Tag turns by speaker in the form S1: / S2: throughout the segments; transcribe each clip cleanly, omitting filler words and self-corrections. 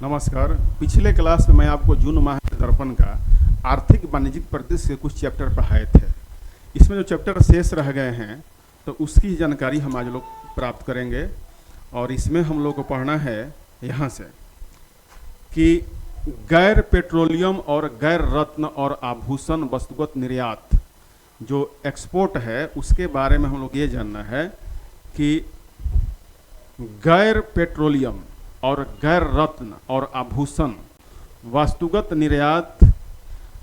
S1: नमस्कार। पिछले क्लास में मैं आपको जून माह के दर्पण का आर्थिक वाणिज्यिक परिदृश्य के कुछ चैप्टर पढ़ाए थे। इसमें जो चैप्टर शेष रह गए हैं तो उसकी जानकारी हम आज लोग प्राप्त करेंगे। और इसमें हम लोग को पढ़ना है यहाँ से कि गैर पेट्रोलियम और गैर रत्न और आभूषण वस्तुगत निर्यात जो एक्सपोर्ट है उसके बारे में हम लोग ये जानना है कि गैर पेट्रोलियम और गैर रत्न और आभूषण वस्तुगत निर्यात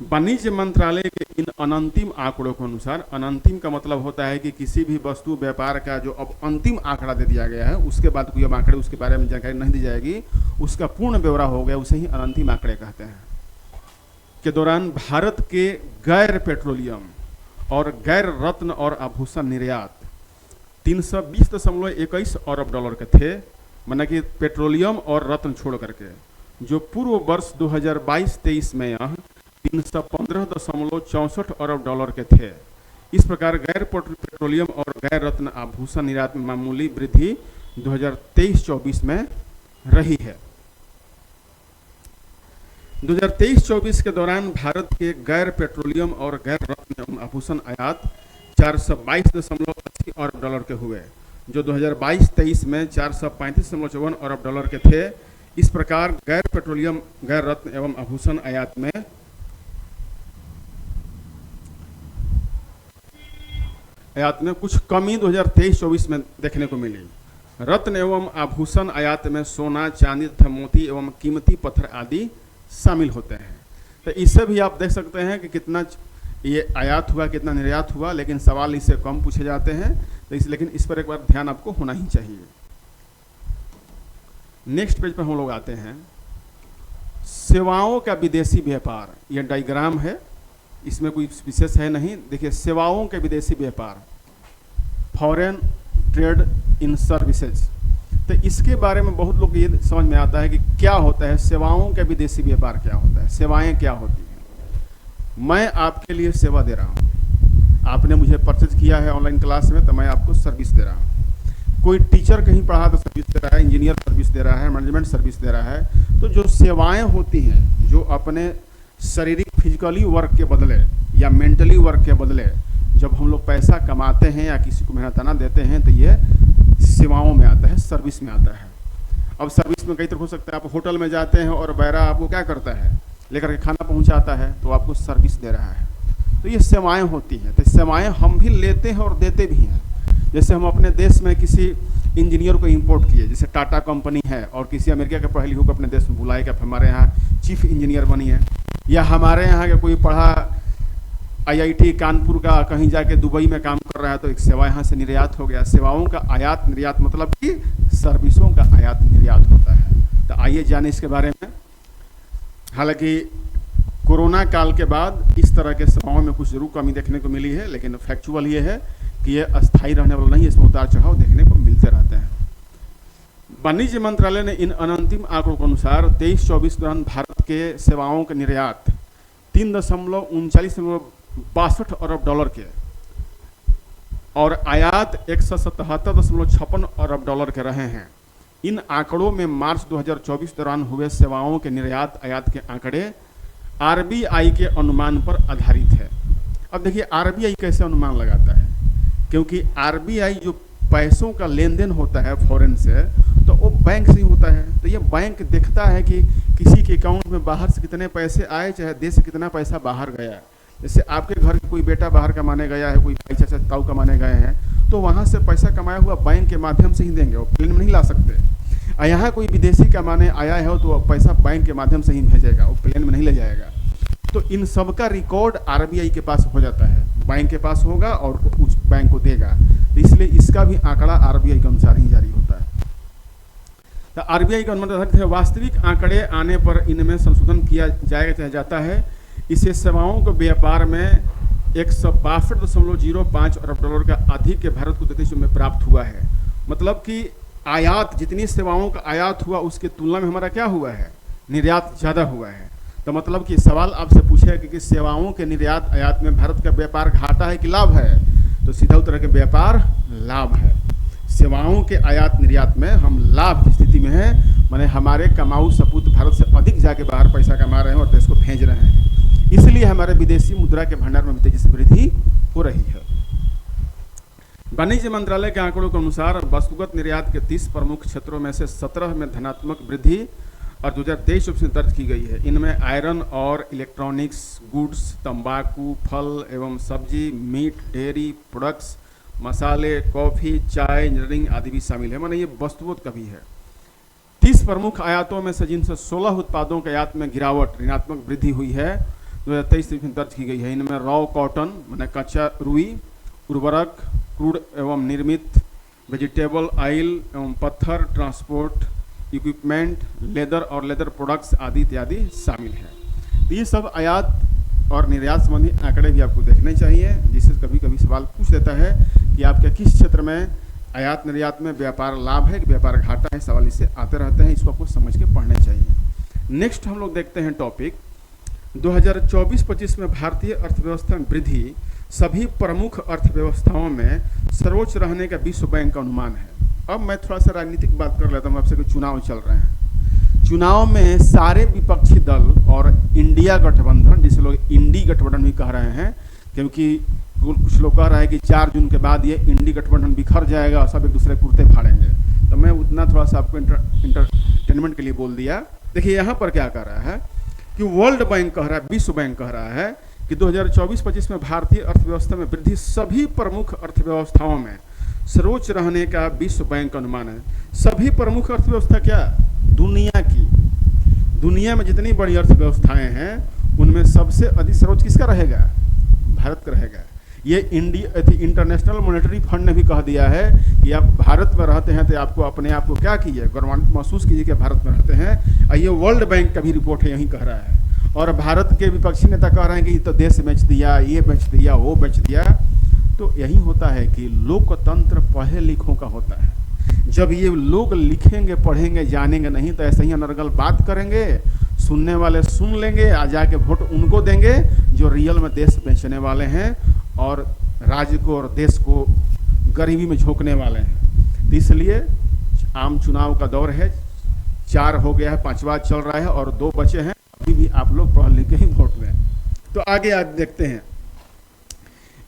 S1: वाणिज्य मंत्रालय के इन अनंतिम आंकड़ों के अनुसार, अनंतिम का मतलब होता है कि किसी भी वस्तु व्यापार का जो अब अंतिम आंकड़ा दे दिया गया है उसके बाद कोई अब आंकड़े उसके बारे में जानकारी नहीं दी जाएगी, उसका पूर्ण ब्यौरा हो गया, उसे ही अनंतिम आंकड़े कहते हैं। के दौरान भारत के गैर पेट्रोलियम और गैर रत्न और आभूषण निर्यात 320.21 अरब डॉलर के थे, माना कि पेट्रोलियम और रत्न छोड़ करके, जो पूर्व वर्ष 2022-23 में यह 315.64 अरब डॉलर के थे। इस प्रकार गैर पेट्रोलियम और गैर रत्न आभूषण निर्यात में मामूली वृद्धि 2023-24 में रही है। 2023-24 के दौरान भारत के गैर पेट्रोलियम और गैर रत्न एवं आभूषण आयात 422.80 अरब डॉलर के हुए, जो 2022-23 में 435.54 अरब डॉलर के थे। इस प्रकार गैर पेट्रोलियम गैर रत्न एवं आभूषण आयात में कुछ कमी 2023-24 में देखने को मिली। रत्न एवं आभूषण आयात में सोना, चांदी तथा मोती एवं कीमती पत्थर आदि शामिल होते हैं। तो इससे भी आप देख सकते हैं कि कितना ये आयात हुआ, कितना निर्यात हुआ, लेकिन सवाल इससे कम पूछे जाते हैं। तो लेकिन इस पर एक बार ध्यान आपको होना ही चाहिए। नेक्स्ट पेज पर हम लोग आते हैं, सेवाओं का विदेशी व्यापार। यह डायग्राम है, इसमें कोई विशेष है नहीं। देखिए, सेवाओं के विदेशी व्यापार, फॉरेन ट्रेड इन सर्विसेज। तो इसके बारे में बहुत लोग ये समझ में आता है कि क्या होता है सेवाओं के विदेशी व्यापार, क्या होता है, सेवाएं क्या होती हैं। मैं आपके लिए सेवा दे रहा हूँ, आपने मुझे परचेज किया है ऑनलाइन क्लास में, तो मैं आपको सर्विस दे रहा हूँ। कोई टीचर कहीं पढ़ा तो सर्विस दे रहा है, इंजीनियर सर्विस दे रहा है, मैनेजमेंट सर्विस दे रहा है। तो जो सेवाएं होती हैं, जो अपने शारीरिक फिजिकली वर्क के बदले या मेंटली वर्क के बदले जब हम लोग पैसा कमाते हैं या किसी को मेहनताना देते हैं, तो ये सेवाओं में आता है, सर्विस में आता है। अब सर्विस में कई तरह हो सकता है। आप होटल में जाते हैं और बैरा आपको क्या करता है, लेकर के खाना पहुंचाता है, तो आपको सर्विस दे रहा है। तो ये सेवाएं होती हैं। तो सेवाएं हम भी लेते हैं और देते भी हैं। जैसे हम अपने देश में किसी इंजीनियर को इंपोर्ट किए, जैसे टाटा कंपनी है, और किसी अमेरिका के पढ़े लिखे को अपने देश में बुलाए कि हमारे यहाँ चीफ इंजीनियर बनी है, या हमारे यहाँ के कोई पढ़ा IIT कानपुर का कहीं जाके दुबई में काम कर रहा है, तो एक सेवा यहाँ से निर्यात हो गया। सेवाओं का आयात निर्यात मतलब कि सर्विसों का आयात निर्यात होता है। तो आइए जाने इसके बारे में। हालांकि कोरोना काल के बाद इस तरह के सेवाओं में कुछ जरूर कमी देखने को मिली है, लेकिन फैक्चुअल ये है कि ये अस्थायी रहने वाला नहीं है, इसमें उतार चढ़ाव देखने को मिलते रहते हैं। वाणिज्य मंत्रालय ने इन अनंतिम आंकड़ों के अनुसार 23-24 के दौरान भारत के सेवाओं के निर्यात 3.3962 अरब डॉलर के और आयात 177.56 अरब डॉलर के रहे हैं। इन आंकड़ों में मार्च 2024 दौरान हुए सेवाओं के निर्यात आयात के आंकड़े RBI के अनुमान पर आधारित है। अब देखिए, RBI कैसे अनुमान लगाता है, क्योंकि RBI जो पैसों का लेन देन होता है फॉरेन से, तो वो बैंक से ही होता है। तो ये बैंक देखता है कि किसी के अकाउंट में बाहर से कितने पैसे आए, चाहे देश से कितना पैसा बाहर गया। जैसे आपके घर कोई बेटा बाहर कमाने गया है, कोई भाई चाचा ताऊ कमाने गए हैं, तो वहाँ से पैसा कमाया हुआ बैंक के माध्यम से ही देंगे, वो प्लेन में नहीं ला सकते। और यहाँ कोई विदेशी कमाने आया है तो पैसा बैंक के माध्यम से ही भेजेगा, वो प्लेन में नहीं ले जाएगा। तो इन सब का रिकॉर्ड RBI के पास हो जाता है, बैंक के पास होगा और उस बैंक को देगा। तो इसलिए इसका भी आंकड़ा RBI के अनुसार ही जारी होता है। तो RBI का अनुमान वास्तविक आंकड़े आने पर इनमें संशोधन किया जाता है। इसे सेवाओं के व्यापार में 162.05 अरब डॉलर का अधिक के भारत को देते में प्राप्त हुआ है। मतलब कि आयात, जितनी सेवाओं का आयात हुआ उसके तुलना में हमारा क्या हुआ है, निर्यात ज़्यादा हुआ है। तो मतलब कि सवाल आपसे पूछे कि सेवाओं के निर्यात आयात में भारत का व्यापार घाटा है कि लाभ है, तो सीधा उत्तर है कि व्यापार लाभ है। सेवाओं के आयात निर्यात में हम लाभ की स्थिति में हैं। माने हमारे कमाऊ सपूत भारत से अधिक जाके बाहर पैसा कमा रहे हैं और देश को भेज रहे हैं। इसलिए हमारे विदेशी मुद्रा के भंडार में तेजी से वृद्धि हो रही है। वाणिज्य मंत्रालय के आंकड़ों के अनुसार वस्तुगत निर्यात के 30 प्रमुख क्षेत्रों में से 17 में धनात्मक वृद्धि और 2023 में दर्ज की गई है। इनमें आयरन और इलेक्ट्रॉनिक्स गुड्स, तंबाकू, फल एवं सब्जी, मीट, डेयरी प्रोडक्ट्स, मसाले, कॉफ़ी, चाय, इंजीनियरिंग आदि भी शामिल है। माने ये वस्तुगत का भी है। 30 प्रमुख आयातों में से जिनसे 16 उत्पादों के आयात में गिरावट ऋणात्मक वृद्धि हुई है 2023 में दर्ज की गई है। इनमें रॉ कॉटन माने कच्चा रुई, उर्वरक, क्रूड एवं निर्मित, वेजिटेबल ऑयल एवं पत्थर, ट्रांसपोर्ट इक्विपमेंट, लेदर और लेदर प्रोडक्ट्स आदि इत्यादि शामिल हैं। तो ये सब आयात और निर्यात संबंधी आंकड़े भी आपको देखने चाहिए, जिससे कभी कभी सवाल पूछ देता है कि आपके किस क्षेत्र में आयात निर्यात में व्यापार लाभ है कि व्यापार घाटा है। सवाल इससे आते रहते हैं, इसको आपको समझ के पढ़ने चाहिए। नेक्स्ट हम लोग देखते हैं टॉपिक 2024-25 में भारतीय अर्थव्यवस्था में वृद्धि सभी प्रमुख अर्थव्यवस्थाओं में सर्वोच्च रहने का विश्व बैंक का अनुमान है। अब मैं थोड़ा सा राजनीतिक बात कर लेता हूँ आपसे कि चुनाव चल रहे हैं। चुनाव में सारे विपक्षी दल और इंडिया गठबंधन, जिसे लोग इंडी गठबंधन भी कह रहे हैं, क्योंकि कुछ लोग कह रहे हैं कि 4 जून के बाद ये इंडी गठबंधन बिखर जाएगा और सब एक दूसरे कुर्ते फाड़ेंगे, तो मैं उतना थोड़ा सा आपको इंटरटेनमेंट के लिए बोल दिया। देखिए यहाँ पर क्या कह रहा है कि वर्ल्ड बैंक कह रहा है, विश्व बैंक कह रहा है कि 2024-25 में भारतीय अर्थव्यवस्था में वृद्धि सभी प्रमुख अर्थव्यवस्थाओं में सर्वोच्च रहने का विश्व बैंक का अनुमान है। सभी प्रमुख अर्थव्यवस्था क्या? दुनिया की, दुनिया में जितनी बड़ी अर्थव्यवस्थाएं हैं उनमें सबसे अधिक सर्वोच्च किसका रहेगा? भारत का रहेगा। ये इंटरनेशनल मॉनेटरी फंड ने भी कह दिया है कि आप भारत में रहते हैं तो आपको अपने आप को क्या कीजिए, गौरवान्वित महसूस कीजिए कि भारत में रहते हैं। ये वर्ल्ड बैंक का भी रिपोर्ट है, यही कह रहा है। और भारत के विपक्षी नेता कह रहे हैं कि तो देश बेच दिया, ये बेच दिया, वो बेच दिया। तो यही होता है कि लोकतंत्र पढ़े लिखों का होता है। जब ये लोग लिखेंगे, पढ़ेंगे, जानेंगे नहीं तो ऐसे ही अनर्गल बात करेंगे, सुनने वाले सुन लेंगे, आ जाके वोट उनको देंगे जो रियल में देश बेचने वाले हैं और राज्य को और देश को गरीबी में झोंकने वाले हैं। इसलिए आम चुनाव का दौर है, 4 हो गया है, 5वां चल रहा है और 2 बचे हैं। अभी भी आप लोग पढ़ लिख के ही वोट दें। तो आगे आज देखते हैं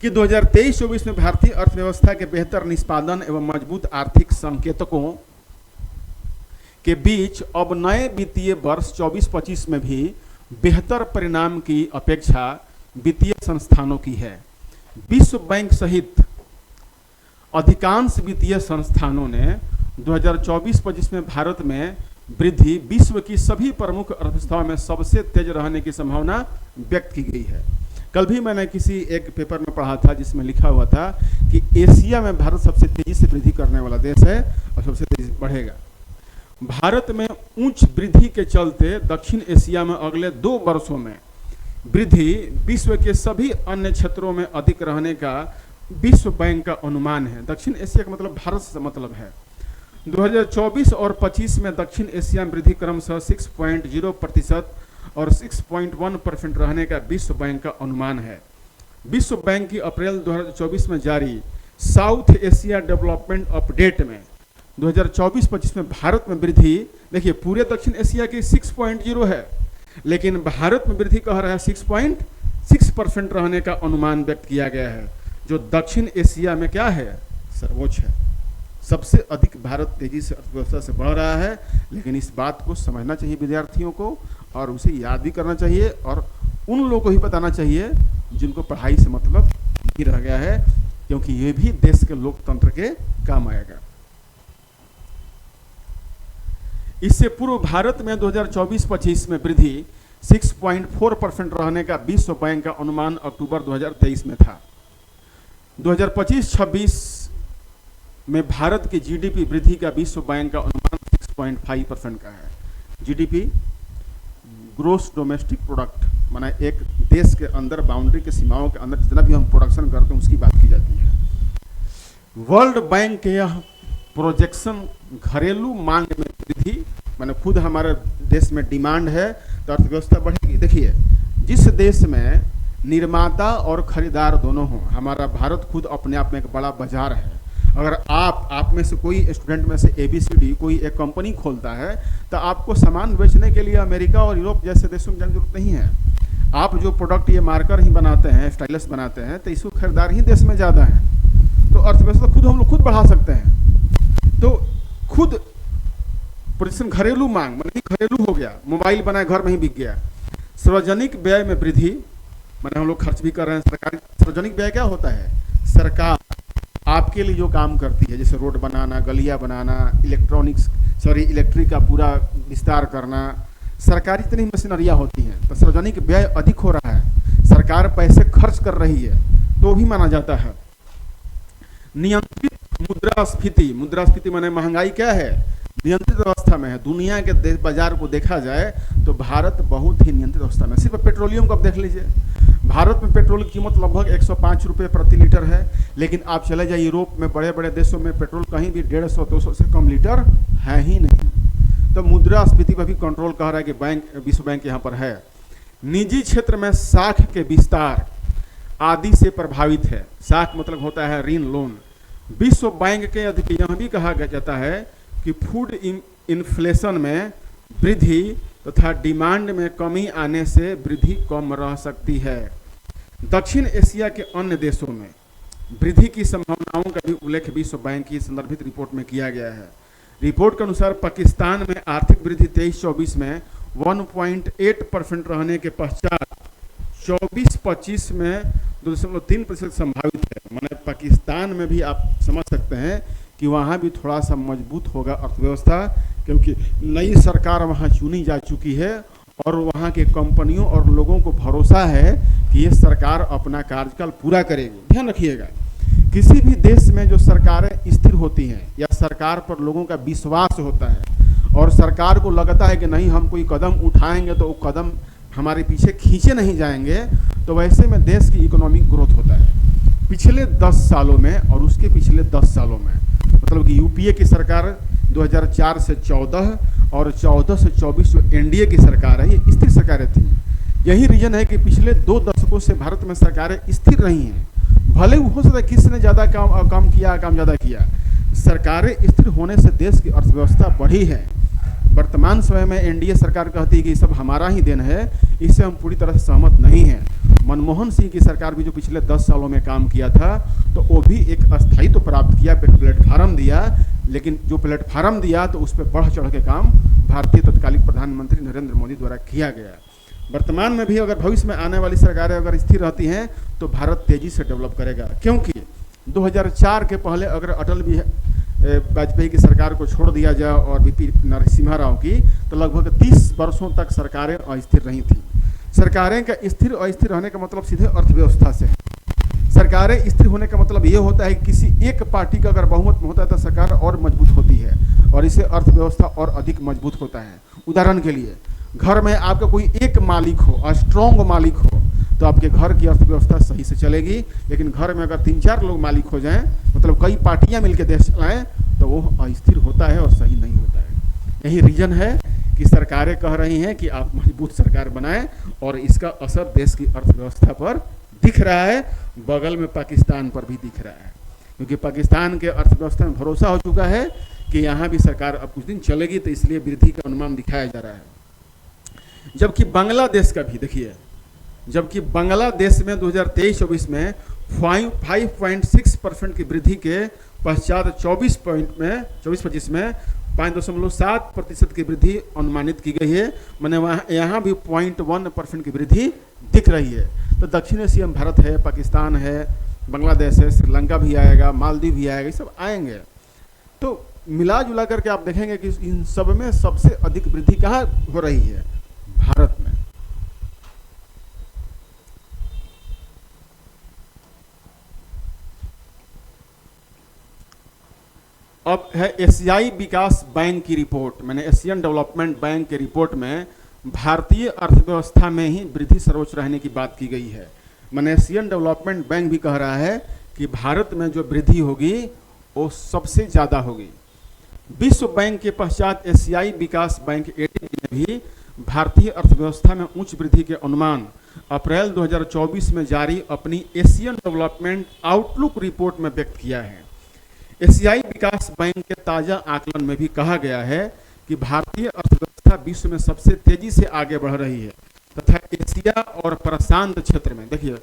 S1: कि 2023-24 में भारतीय अर्थव्यवस्था के बेहतर निष्पादन एवं मजबूत आर्थिक संकेतकों के बीच अब नए वित्तीय वर्ष 24-25 में भी बेहतर परिणाम की अपेक्षा वित्तीय संस्थानों की है। विश्व बैंक सहित अधिकांश वित्तीय संस्थानों ने 2024-25 में भारत में वृद्धि विश्व की सभी प्रमुख अर्थव्यवस्थाओं में सबसे तेज रहने की संभावना व्यक्त की गई है। कल भी मैंने किसी एक पेपर में पढ़ा था जिसमें लिखा हुआ था कि एशिया में भारत सबसे तेजी से वृद्धि करने वाला देश है और सबसे तेजी से बढ़ेगा। भारत में उच्च वृद्धि के चलते दक्षिण एशिया में अगले 2 वर्षों में वृद्धि विश्व के सभी अन्य क्षेत्रों में अधिक रहने का विश्व बैंक का अनुमान है। दक्षिण एशिया का मतलब भारत से मतलब है। 2024 और 25 में दक्षिण एशिया में वृद्धि क्रमशः 6.0% और 6.1% रहने का विश्व बैंक का अनुमान है। विश्व बैंक की अप्रैल 2024 में जारी साउथ एशिया डेवलपमेंट अपडेट में 2024-25 में भारत में वृद्धि, देखिए पूरे दक्षिण एशिया की 6.0 है, लेकिन भारत में वृद्धि कह रहा है 6.6% रहने का अनुमान व्यक्त किया गया है, जो दक्षिण एशिया में क्या है? सर्वोच्च है। सबसे अधिक भारत तेजी से अर्थव्यवस्था से बढ़ रहा है। लेकिन इस बात को समझना चाहिए विद्यार्थियों को और उसे याद भी करना चाहिए और उन लोगों को ही बताना चाहिए जिनको पढ़ाई से मतलब नहीं रह गया है, क्योंकि ये भी देश के लोकतंत्र के काम आएगा। इससे पूर्व भारत में 2024-25 में वृद्धि 6.4% रहने का विश्व बैंक का अनुमान अक्टूबर 2023 में था। 2025-26 में भारत की जीडीपी वृद्धि का विश्व बैंक का अनुमान 6.5% का है। जीडीपी ग्रोस डोमेस्टिक प्रोडक्ट, माना एक देश के अंदर बाउंड्री के सीमाओं के अंदर जितना भी हम प्रोडक्शन करते हैं उसकी बात की जाती है। वर्ल्ड बैंक के यह प्रोजेक्शन घरेलू मांग में वृद्धि, माने खुद हमारे देश में डिमांड है तो अर्थव्यवस्था बढ़ेगी। देखिए जिस देश में निर्माता और खरीदार दोनों हों, हमारा भारत खुद अपने आप में एक बड़ा बाजार है। अगर आप में से कोई स्टूडेंट में से ABCD कोई एक कंपनी खोलता है तो आपको सामान बेचने के लिए अमेरिका और यूरोप जैसे देशों में जाने की जरूरत नहीं है। आप जो प्रोडक्ट ये मार्कर ही बनाते हैं, स्टाइलस बनाते हैं, तो इसको खरीदार ही देश में ज़्यादा है। तो अर्थव्यवस्था खुद हम लोग खुद बढ़ा सकते हैं। तो खुद परिश्रम, घरेलू मांग मतलब घरेलू हो गया, मोबाइल बनाए घर में ही बिक गया। सार्वजनिक व्यय में वृद्धि, मैंने हम लोग खर्च भी कर रहे हैं। सरकारी सार्वजनिक व्यय क्या होता है? सरकार आपके लिए जो काम करती है, जैसे रोड बनाना, गलियां बनाना, इलेक्ट्रिक का पूरा विस्तार करना, सरकारी इतनी मशीनरियां होती हैं, तो सार्वजनिक व्यय अधिक हो रहा है, सरकार पैसे खर्च कर रही है, तो भी माना जाता है। नियंत्रित मुद्रास्फीति, मुद्रास्फीति माने महंगाई क्या है? नियंत्रित अवस्था में है। दुनिया के बाजार को देखा जाए तो भारत बहुत ही नियंत्रित अवस्था में। सिर्फ पेट्रोलियम को आप देख लीजिए, भारत में पेट्रोल की कीमत लगभग 105 रुपये प्रति लीटर है, लेकिन आप चले जाइए यूरोप में, बड़े बड़े देशों में पेट्रोल कहीं भी 150-200 से कम लीटर है ही नहीं। तो मुद्रास्फीति पर भी कंट्रोल कह रहा है कि विश्व बैंक यहाँ पर है। निजी क्षेत्र में साख के विस्तार आदि से प्रभावित है। साख मतलब होता है ऋण, लोन। विश्व बैंक के अधिक यह भी कहा जाता है कि फूड इन्फ्लेशन में वृद्धि तथा डिमांड में कमी आने से वृद्धि कम रह सकती है। दक्षिण एशिया के अन्य देशों में वृद्धि की संभावनाओं का भी उल्लेख विश्व बैंक की संदर्भित रिपोर्ट में किया गया है। रिपोर्ट के अनुसार पाकिस्तान में आर्थिक वृद्धि 23-24 में 1.8% रहने के पश्चात 24-25 में 2.3% संभावित है। माने पाकिस्तान में भी आप समझ सकते हैं कि वहाँ भी थोड़ा सा मजबूत होगा अर्थव्यवस्था, क्योंकि नई सरकार वहाँ चुनी जा चुकी है और वहाँ के कंपनियों और लोगों को भरोसा है कि ये सरकार अपना कार्यकाल पूरा करेगी। ध्यान रखिएगा, किसी भी देश में जो सरकारें स्थिर होती हैं या सरकार पर लोगों का विश्वास होता है और सरकार को लगता है कि नहीं हम कोई कदम उठाएंगे तो वो कदम हमारे पीछे खींचे नहीं जाएंगे, तो वैसे में देश की इकोनॉमिक ग्रोथ होता है। पिछले 10 सालों में और उसके पिछले 10 सालों में, मतलब कि यूपीए की सरकार 2004 से 14 और 14 से 24 जो एनडीए की सरकार है, ये स्थिर सरकारें थी। यही रीजन है कि पिछले 2 दशकों से भारत में सरकारें स्थिर रही हैं। भले हो सकता है किसने ज़्यादा काम ज़्यादा किया, सरकारें स्थिर होने से देश की अर्थव्यवस्था बढ़ी है। वर्तमान समय में एनडीए सरकार कहती है कि सब हमारा ही देन है, इससे हम पूरी तरह से सहमत नहीं हैं। मनमोहन सिंह की सरकार भी जो पिछले 10 सालों में काम किया था, तो वो भी एक अस्थायित्व प्राप्त किया, प्लेटफार्म दिया, लेकिन जो प्लेटफार्म दिया तो उस पर बढ़ चढ़ के काम भारतीय तत्कालीन प्रधानमंत्री नरेंद्र मोदी द्वारा किया गया। वर्तमान में भी अगर भविष्य में आने वाली सरकारें अगर स्थिर रहती हैं तो भारत तेजी से डेवलप करेगा, क्योंकि 2004 के पहले अगर अटल वाजपेयी की सरकार को छोड़ दिया जाए और बीपी नरसिम्हा राव की, तो लगभग 30 वर्षों तक सरकारें अस्थिर रही थी। सरकारें का स्थिर अस्थिर रहने का मतलब सीधे अर्थव्यवस्था से है। सरकारें स्थिर होने का मतलब ये होता है कि किसी एक पार्टी का अगर बहुमत होता है तो सरकार और मजबूत होती है और इससे अर्थव्यवस्था और अधिक मजबूत होता है। उदाहरण के लिए, घर में आपका कोई एक मालिक हो, स्ट्रॉन्ग मालिक हो, तो आपके घर की अर्थव्यवस्था सही से चलेगी। लेकिन घर में अगर 3-4 लोग मालिक हो जाएं, मतलब कई पार्टियां मिलकर देश चलाएं, तो वो अस्थिर होता है और सही नहीं होता है। यही रीजन है कि सरकारें कह रही हैं कि आप मजबूत सरकार बनाएं और इसका असर देश की अर्थव्यवस्था पर दिख रहा है। बगल में पाकिस्तान पर भी दिख रहा है, क्योंकि पाकिस्तान के अर्थव्यवस्था में भरोसा हो चुका है कि यहाँ भी सरकार अब कुछ दिन चलेगी, तो इसलिए वृद्धि का अनुमान दिखाया जा रहा है। जबकि बांग्लादेश का भी देखिए, जबकि बांग्लादेश में 2023-24 में 5.6% की वृद्धि के पश्चात 24-25 में 5.7% की वृद्धि अनुमानित की गई है। मैंने वहाँ यहाँ भी 0.1% की वृद्धि दिख रही है। तो दक्षिण एशिया में भारत है, पाकिस्तान है, बांग्लादेश है, श्रीलंका भी आएगा, मालदीव भी आएगा, ये सब आएंगे। तो मिला जुला करके आप देखेंगे कि इन सब में सबसे अधिक वृद्धि कहाँ हो रही है? भारत में। अब है एशियाई विकास बैंक की रिपोर्ट। मैंने एशियन डेवलपमेंट बैंक की रिपोर्ट में भारतीय अर्थव्यवस्था में ही वृद्धि सर्वोच्च रहने की बात की गई है। मैंने एशियन डेवलपमेंट बैंक भी कह रहा है कि भारत में जो वृद्धि होगी वो सबसे ज़्यादा होगी। विश्व बैंक के पश्चात एशियाई विकास बैंक एडीबी ने भी भारतीय अर्थव्यवस्था में उच्च वृद्धि के अनुमान अप्रैल 2024 में जारी अपनी एशियन डेवलपमेंट आउटलुक रिपोर्ट में व्यक्त किया है। एशियाई विकास बैंक के ताजा आकलन में भी कहा गया है कि भारतीय अर्थव्यवस्था विश्व में सबसे तेजी से आगे बढ़ रही है तथा एशिया और प्रशांत क्षेत्र में, देखिए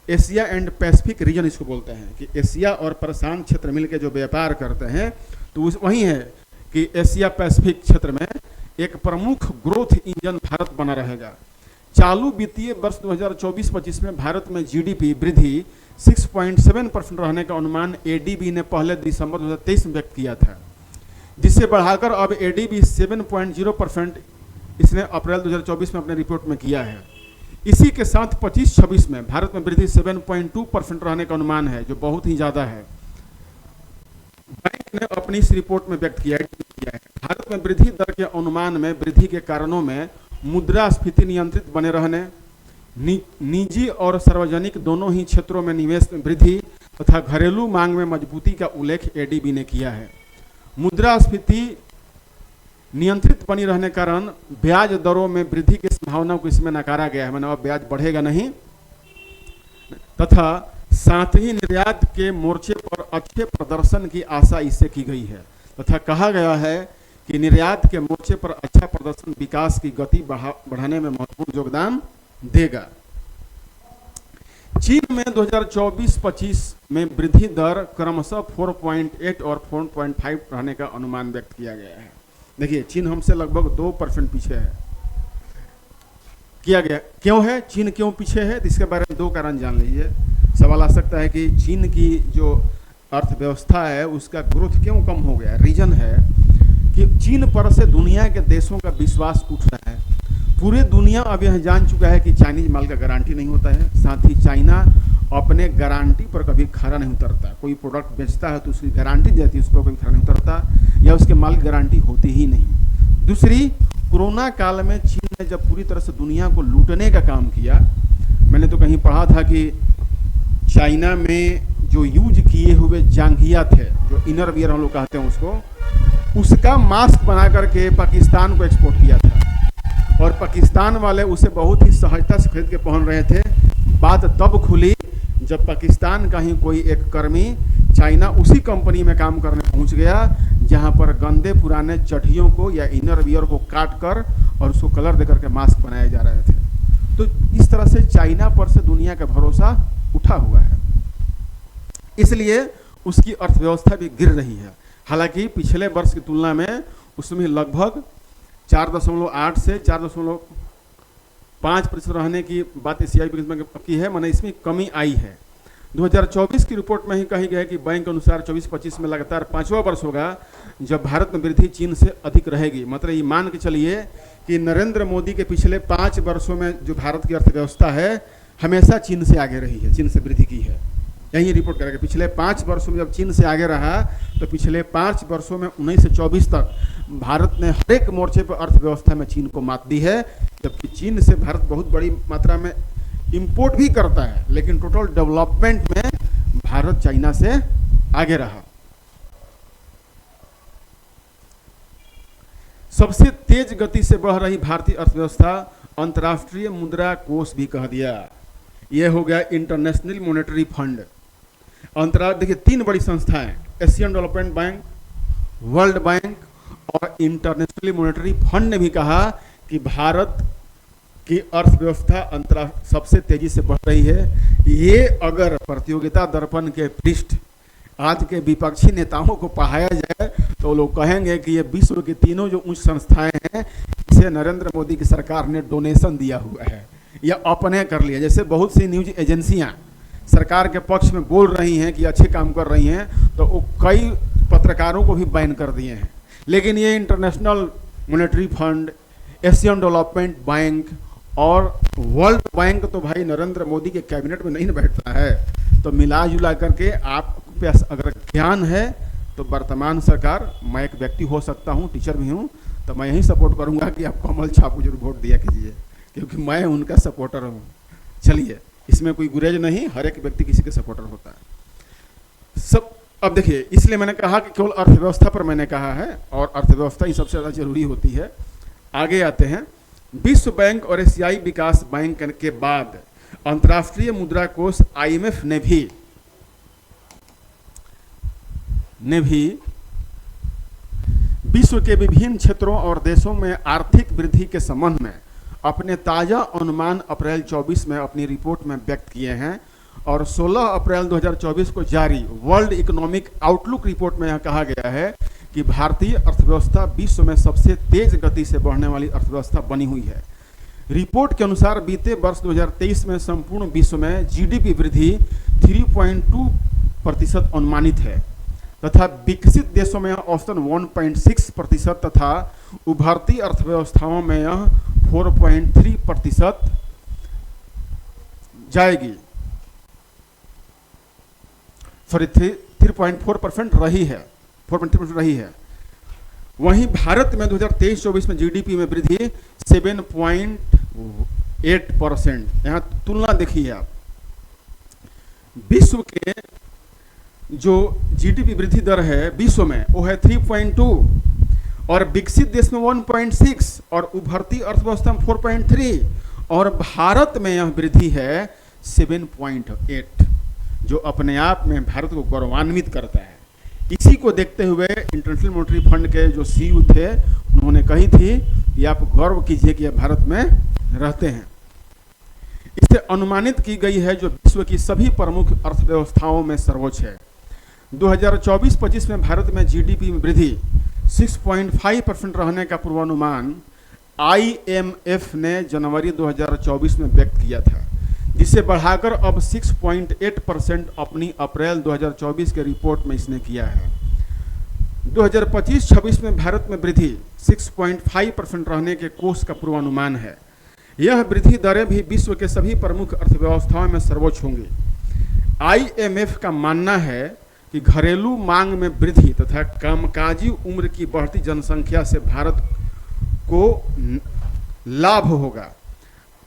S1: एशिया एंड पैसिफिक रीजन इसको बोलते हैं कि एशिया और प्रशांत क्षेत्र मिलकर जो व्यापार करते हैं तो वही है कि एशिया पैसिफिक क्षेत्र में एक प्रमुख ग्रोथ इंजन भारत बना रहेगा। चालू वित्तीय वर्ष 2024-25 में भारत में जीडीपी वृद्धि 6.7% रहने का अनुमान एडीबी ने पहले दिसंबर 2023 में व्यक्त किया था, जिससे बढ़ाकर अब एडीबी 7.0% इसने अप्रैल 2024 में अपने रिपोर्ट में किया है। इसी के साथ 25-26 में भारत में वृद्धि 7.2% रहने का अनुमान है, जो बहुत ही ज़्यादा है। बैंक ने अपनी इस रिपोर्ट में व्यक्त किया है भारत में वृद्धि दर के अनुमान में वृद्धि के कारणों में मुद्रास्फीति नियंत्रित बने रहने, निजी और सार्वजनिक दोनों ही क्षेत्रों में निवेश में वृद्धि तथा घरेलू मांग में मजबूती का उल्लेख एडीबी ने किया है। मुद्रास्फीति नियंत्रित बनी रहने कारण ब्याज दरों में वृद्धि की संभावना को इसमें नकारा गया है, मैंने अब ब्याज बढ़ेगा नहीं, तथा साथ ही निर्यात के मोर्चे पर अच्छे प्रदर्शन की आशा इससे की गई है तथा कहा गया है कि निर्यात के मोर्चे पर अच्छा प्रदर्शन विकास की गति बढ़ाने में महत्वपूर्ण योगदान देगा। चीन में 2024-25 में वृद्धि दर क्रमशः 4.8 और 4.5 रहने का अनुमान व्यक्त किया गया है। देखिए चीन हमसे लगभग 2% पीछे है किया गया। क्यों है चीन क्यों पीछे है, तो इसके बारे में दो कारण जान लीजिए। सवाल आ सकता है कि चीन की जो अर्थव्यवस्था है उसका ग्रोथ क्यों कम हो गया। रीजन है कि चीन पर से दुनिया के देशों का विश्वास उठ रहा है। पूरे दुनिया अब यह जान चुका है कि चाइनीज माल का गारंटी नहीं होता है, साथ ही चाइना अपने गारंटी पर कभी खरा नहीं उतरता। कोई प्रोडक्ट बेचता है तो उसकी गारंटी देती है, उस पर कभी खरा नहीं उतरता या उसके माल की गारंटी होती ही नहीं। दूसरी, कोरोना काल में चीन ने जब पूरी तरह से दुनिया को लूटने का काम किया, मैंने तो कहीं पढ़ा था कि चाइना में जो यूज किए हुए जांघिया थे, जो इनर वियर हम लोग कहते हैं उसका मास्क बना करके पाकिस्तान को एक्सपोर्ट किया था और पाकिस्तान वाले उसे बहुत ही सहजता से खरीद के पहन रहे थे। बात तब खुली जब पाकिस्तान का ही कोई एक कर्मी चाइना उसी कंपनी में काम करने पहुंच गया जहां पर गंदे पुराने चड्ढियों को या इनर वियर को काट कर और उसको कलर देकर के मास्क बनाए जा रहे थे। तो इस तरह से चाइना पर से दुनिया का भरोसा उठा हुआ है, इसलिए उसकी अर्थव्यवस्था भी गिर रही है। हालांकि पिछले वर्ष की तुलना में उसमें लगभग 4.8 से 4.5% रहने की बात एशियाई विकास बैंक की है, माने इसमें कमी आई है। 2024 की रिपोर्ट में ही कही गया कि बैंक के अनुसार 24-25 में लगातार 5वां वर्ष होगा जब भारत में वृद्धि चीन से अधिक रहेगी। मतलब ये मान के चलिए कि नरेंद्र मोदी के पिछले 5 वर्षों में जो भारत की अर्थव्यवस्था है हमेशा चीन से आगे रही है, चीन से वृद्धि की है। यही रिपोर्ट करेगा पिछले 5 वर्षों में जब चीन से आगे रहा तो पिछले 5 वर्षों में 19 से 24 तक भारत ने हर एक मोर्चे पर अर्थव्यवस्था में चीन को मात दी है, जबकि चीन से भारत बहुत बड़ी मात्रा में इंपोर्ट भी करता है, लेकिन टोटल डेवलपमेंट में भारत चाइना से आगे रहा। सबसे तेज गति से बढ़ रही भारतीय अर्थव्यवस्था अंतर्राष्ट्रीय मुद्रा कोष भी कह दिया। यह हो गया इंटरनेशनल मॉनेटरी फंड। देखिए 3 बड़ी संस्थाएं, Asian development bank, world bank और इंटरनेशनल मॉनेटरी फंड ने भी कहा कि भारत की अर्थव्यवस्था सबसे तेजी से बढ़ रही है। ये अगर प्रतियोगिता दर्पण के पृष्ठ आज के विपक्षी नेताओं को पढ़ाया जाए तो लोग कहेंगे कि ये विश्व की तीनों जो उच्च संस्थाएं हैं इसे नरेंद्र मोदी की सरकार ने डोनेशन दिया हुआ है या अपने कर लिया। जैसे बहुत सी न्यूज एजेंसियां सरकार के पक्ष में बोल रही हैं कि अच्छे काम कर रही हैं, तो वो कई पत्रकारों को भी बैन कर दिए हैं। लेकिन ये international monetary fund, Asian development bank और वर्ल्ड बैंक तो भाई नरेंद्र मोदी के कैबिनेट में नहीं बैठता है। तो मिला जुला करके आप पे अगर ज्ञान है तो वर्तमान सरकार, मैं एक व्यक्ति हो सकता हूँ, टीचर भी हूँ, तो मैं यही सपोर्ट करूँगा कि आप कमल छाप जरूर वोट दिया कीजिए, क्योंकि मैं उनका सपोर्टर हूँ। चलिए, इसमें कोई गुरेज नहीं, हर एक व्यक्ति किसी के सपोर्टर होता है सब। अब देखिए, इसलिए मैंने कहा कि केवल अर्थव्यवस्था पर मैंने कहा है और अर्थव्यवस्था ही सबसे ज़्यादा जरूरी होती है। आगे आते हैं, विश्व बैंक और एशियाई विकास बैंक के बाद अंतर्राष्ट्रीय मुद्रा कोष IMF ने भी ने भी विश्व के विभिन्न क्षेत्रों और देशों में आर्थिक वृद्धि के संबंध में अपने ताज़ा अनुमान अप्रैल 24 में अपनी रिपोर्ट में व्यक्त किए हैं। और 16 अप्रैल 2024 को जारी वर्ल्ड इकोनॉमिक आउटलुक रिपोर्ट में यह कहा गया है कि भारतीय अर्थव्यवस्था विश्व में सबसे तेज गति से बढ़ने वाली अर्थव्यवस्था बनी हुई है। रिपोर्ट के अनुसार बीते वर्ष 2023 में संपूर्ण विश्व में जीडीपी वृद्धि 3.2% अनुमानित है तथा विकसित देशों में औसतन 1.6% तथा उभरती अर्थव्यवस्थाओं में यह 4.3% जाएगी। सॉरी 3.4% रही है, 4.3% रही है। वहीं भारत में 2023-24 में जीडीपी में वृद्धि 7.8%। यहाँ तुलना देखिए आप, विश्व के जो जीडीपी वृद्धि दर है विश्व में वो है 3.2 और विकसित देश में 1.6 और उभरती अर्थव्यवस्था में 4.3 और भारत में यह वृद्धि है 7.8, जो अपने आप में भारत को गौरवान्वित करता है। इसी को देखते हुए इंटरनेशनल मॉनेटरी फंड के जो सीईओ थे उन्होंने कही थी कि आप गर्व कीजिए कि आप भारत में रहते हैं। इससे अनुमानित की गई है जो विश्व की सभी प्रमुख अर्थव्यवस्थाओं में सर्वोच्च है। 2024-25 में भारत में जीडीपी में वृद्धि 6.5% रहने का पूर्वानुमान आईएमएफ ने जनवरी 2024 में व्यक्त किया था, जिसे बढ़ाकर अब 6.8% अपनी अप्रैल 2024 के रिपोर्ट में इसने किया है। 2025-26 में भारत में वृद्धि 6.5% रहने के कोष का पूर्वानुमान है। यह वृद्धि दरें भी विश्व के सभी प्रमुख अर्थव्यवस्थाओं में सर्वोच्च होंगी। आईएमएफ का मानना है कि घरेलू मांग में वृद्धि तथा कामकाजी उम्र की बढ़ती जनसंख्या से भारत को लाभ होगा।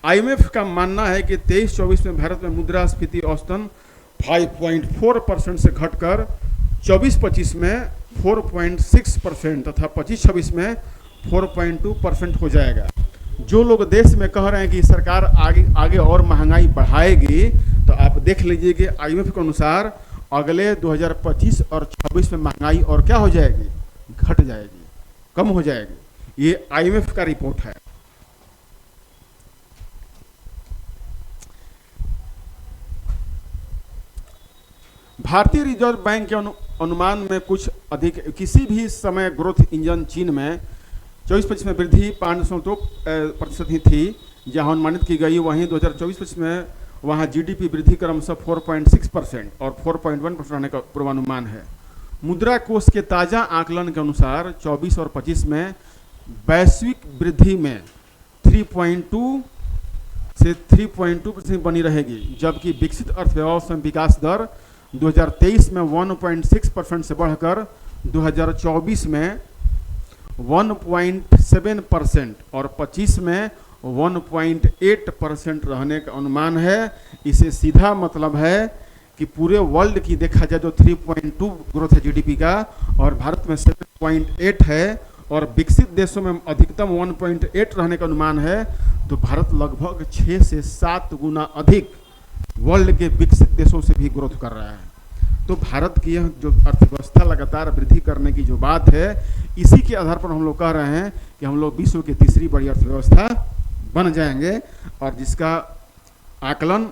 S1: आईएमएफ का मानना है कि 23-24 में भारत में मुद्रास्फीति औसतन 5.4% से घटकर 24-25 में 4.6% तथा 25-26 में 4.2% हो जाएगा। जो लोग देश में कह रहे हैं कि सरकार आगे और महंगाई बढ़ाएगी, तो आप देख लीजिए कि आईएमएफ के अनुसार अगले 2025 और 26 में महंगाई और क्या हो जाएगी, घट जाएगी, कम हो जाएगी। ये आईएमएफ का रिपोर्ट है। भारतीय रिजर्व बैंक के अनुमान में कुछ अधिक किसी भी समय ग्रोथ इंजन चीन में 24-25 में वृद्धि 5.2% ही थी, जहां अनुमानित की गई। वहीं 2024-25 में वहां जीडीपी वृद्धि क्रमशः 4.6% और 4.1% रहने का पूर्वानुमान है। मुद्रा कोष के ताज़ा आकलन के अनुसार 24 और 25 में वैश्विक वृद्धि में 3.2 से 3.2% बनी रहेगी, जबकि विकसित अर्थव्यवस्था में विकास दर 2023 में 1.6% से बढ़कर 2024 में 1.7% और 25 में 1.8% रहने का अनुमान है। इसे सीधा मतलब है कि पूरे वर्ल्ड की देखा जाए तो 3.2 ग्रोथ है जीडीपी का और भारत में 7.8 है और विकसित देशों में अधिकतम 1.8 रहने का अनुमान है, तो भारत लगभग 6 से 7 गुना अधिक वर्ल्ड के विकसित देशों से भी ग्रोथ कर रहा है। तो भारत की यह जो अर्थव्यवस्था लगातार वृद्धि करने की जो बात है, इसी के आधार पर हम लोग कह रहे हैं कि हम लोग विश्व की तीसरी बड़ी अर्थव्यवस्था बन जाएंगे, और जिसका आकलन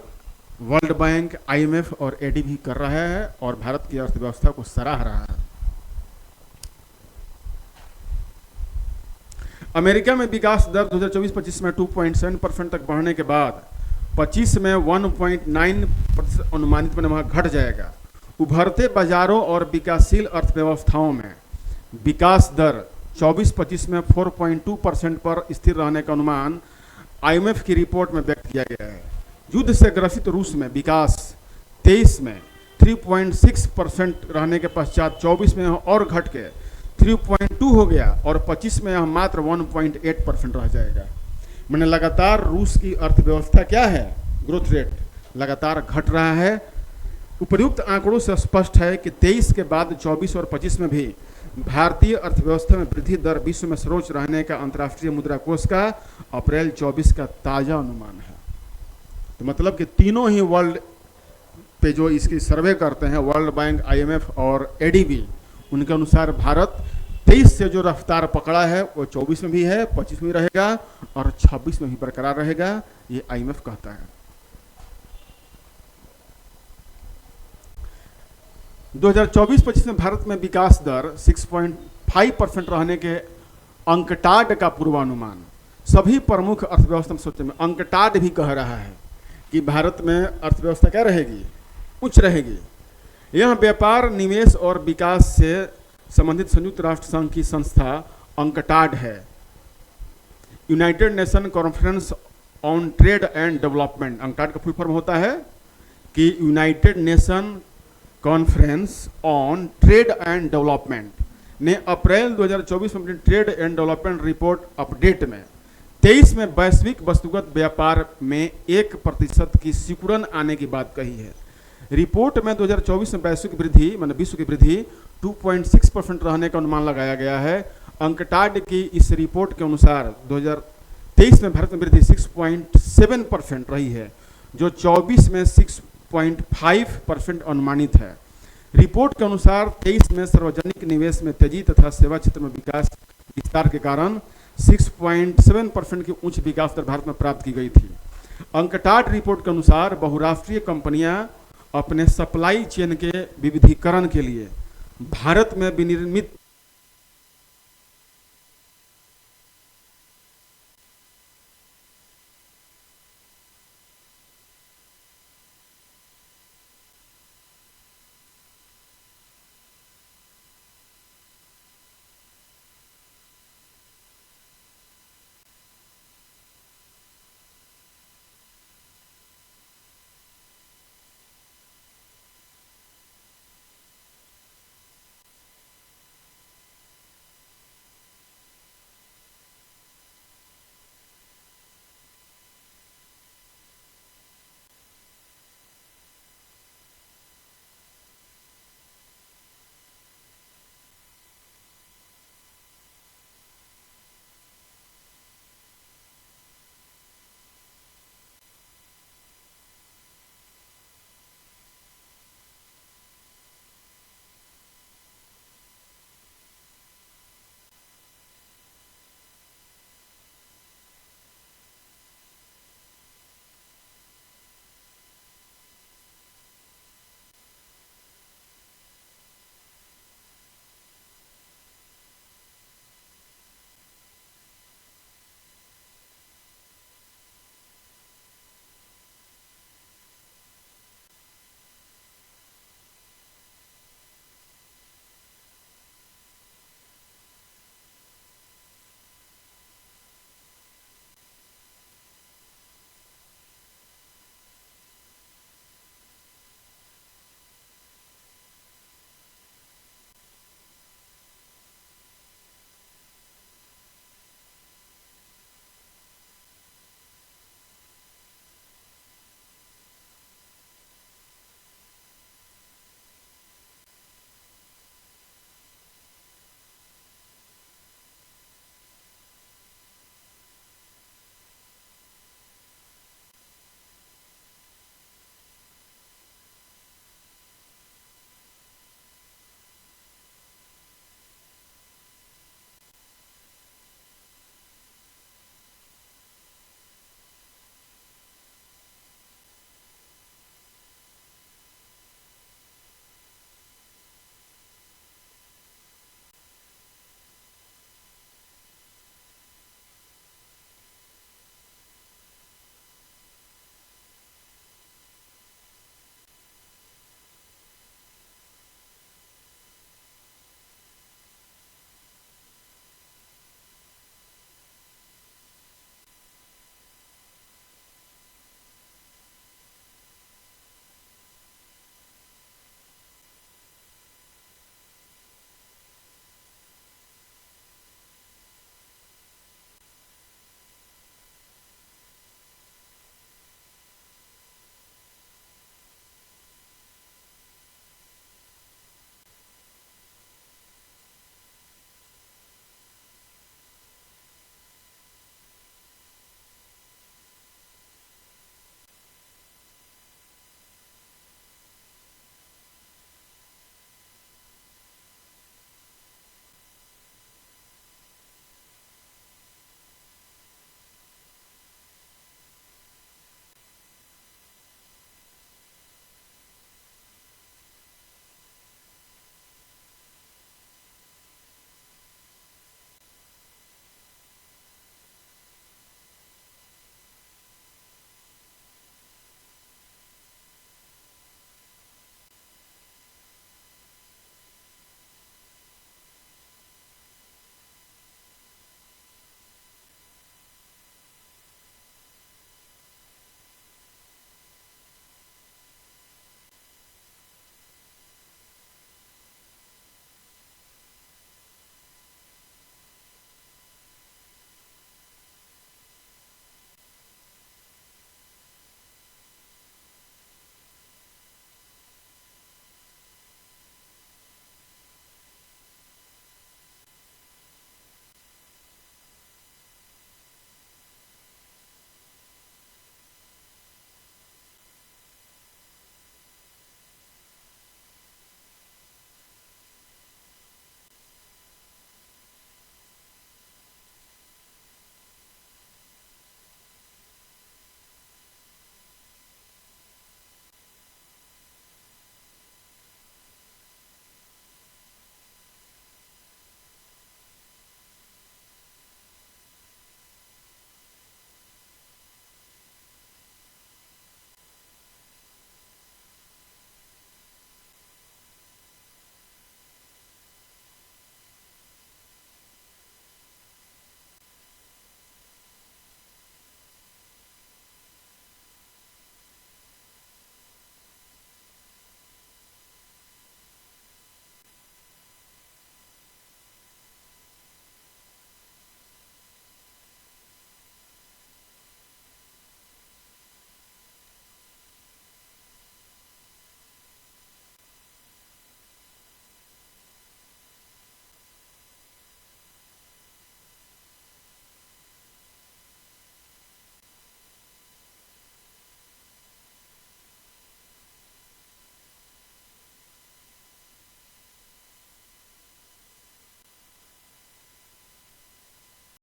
S1: वर्ल्ड बैंक, आईएमएफ और एडीबी कर रहा है और भारत की अर्थव्यवस्था को सराह रहा है। अमेरिका में विकास दर 2024-25 में 2.7% तक बढ़ने के बाद 25 में 1.9% अनुमानित में वहां घट जाएगा। उभरते बाजारों और विकासशील अर्थव्यवस्थाओं में विकास दर 24-25 में 4.2% पर स्थिर रहने का अनुमान आईएमएफ की रिपोर्ट में व्यक्त किया गया है। युद्ध से ग्रसित रूस में विकास 23 में 3.6% रहने के पश्चात 24 में और घट के 3.2 हो गया और 25 में यह मात्र 1.8% रह जाएगा। मैंने लगातार रूस की अर्थव्यवस्था क्या है, ग्रोथ रेट लगातार घट रहा है। उपर्युक्त आंकड़ों से स्पष्ट है कि 23 के बाद 24 और 25 में भी भारतीय अर्थव्यवस्था में वृद्धि दर विश्व में सर्वोच्च रहने का अंतर्राष्ट्रीय मुद्रा कोष का अप्रैल 24 का ताजा अनुमान है। तो मतलब कि तीनों ही वर्ल्ड पे जो इसकी सर्वे करते हैं, वर्ल्ड बैंक, आईएमएफ और एडीबी, उनके अनुसार भारत 23 से जो रफ्तार पकड़ा है वो 24 में भी है, 25 में भी रहेगा और 26 में भी बरकरार रहेगा, ये IMF कहता है। 2024-25 में भारत में विकास दर 6.5% रहने के अंकटाड का पूर्वानुमान सभी प्रमुख अर्थव्यवस्था में सोचते हैं। अंकटाड भी कह रहा है कि भारत में अर्थव्यवस्था क्या रहेगी, उच्च रहेगी। यह व्यापार, निवेश और विकास से संबंधित संयुक्त राष्ट्र संघ की संस्था अंकटाड है। United nation conference on trade and development, UNCTAD का फुल फॉर्म होता है कि United nation conference on trade and development ने अप्रैल 2024 में अपनी trade and development report update में 23 में वैश्विक वस्तुगत व्यापार में 1% की सिकुड़न आने की बात कही है। रिपोर्ट में 2024 में वैश्विक वृद्धि माने विश्व की वृद्धि 2.6% रहने का अनुमान लगाया गया है। अंकटाड की इस रिपोर्ट के अनुसार 2023 में भारत में वृद्धि 6.7% रही है, जो 24 में 6.5% अनुमानित है। रिपोर्ट के अनुसार 23 में सार्वजनिक निवेश में तेजी तथा सेवा क्षेत्र में विकास विस्तार के कारण 6.7% की उच्च विकास दर भारत में प्राप्त की गई थी। अंकटाड रिपोर्ट के अनुसार बहुराष्ट्रीय कंपनियां अपने सप्लाई चेन के विविधीकरण के लिए भारत में विनिर्मित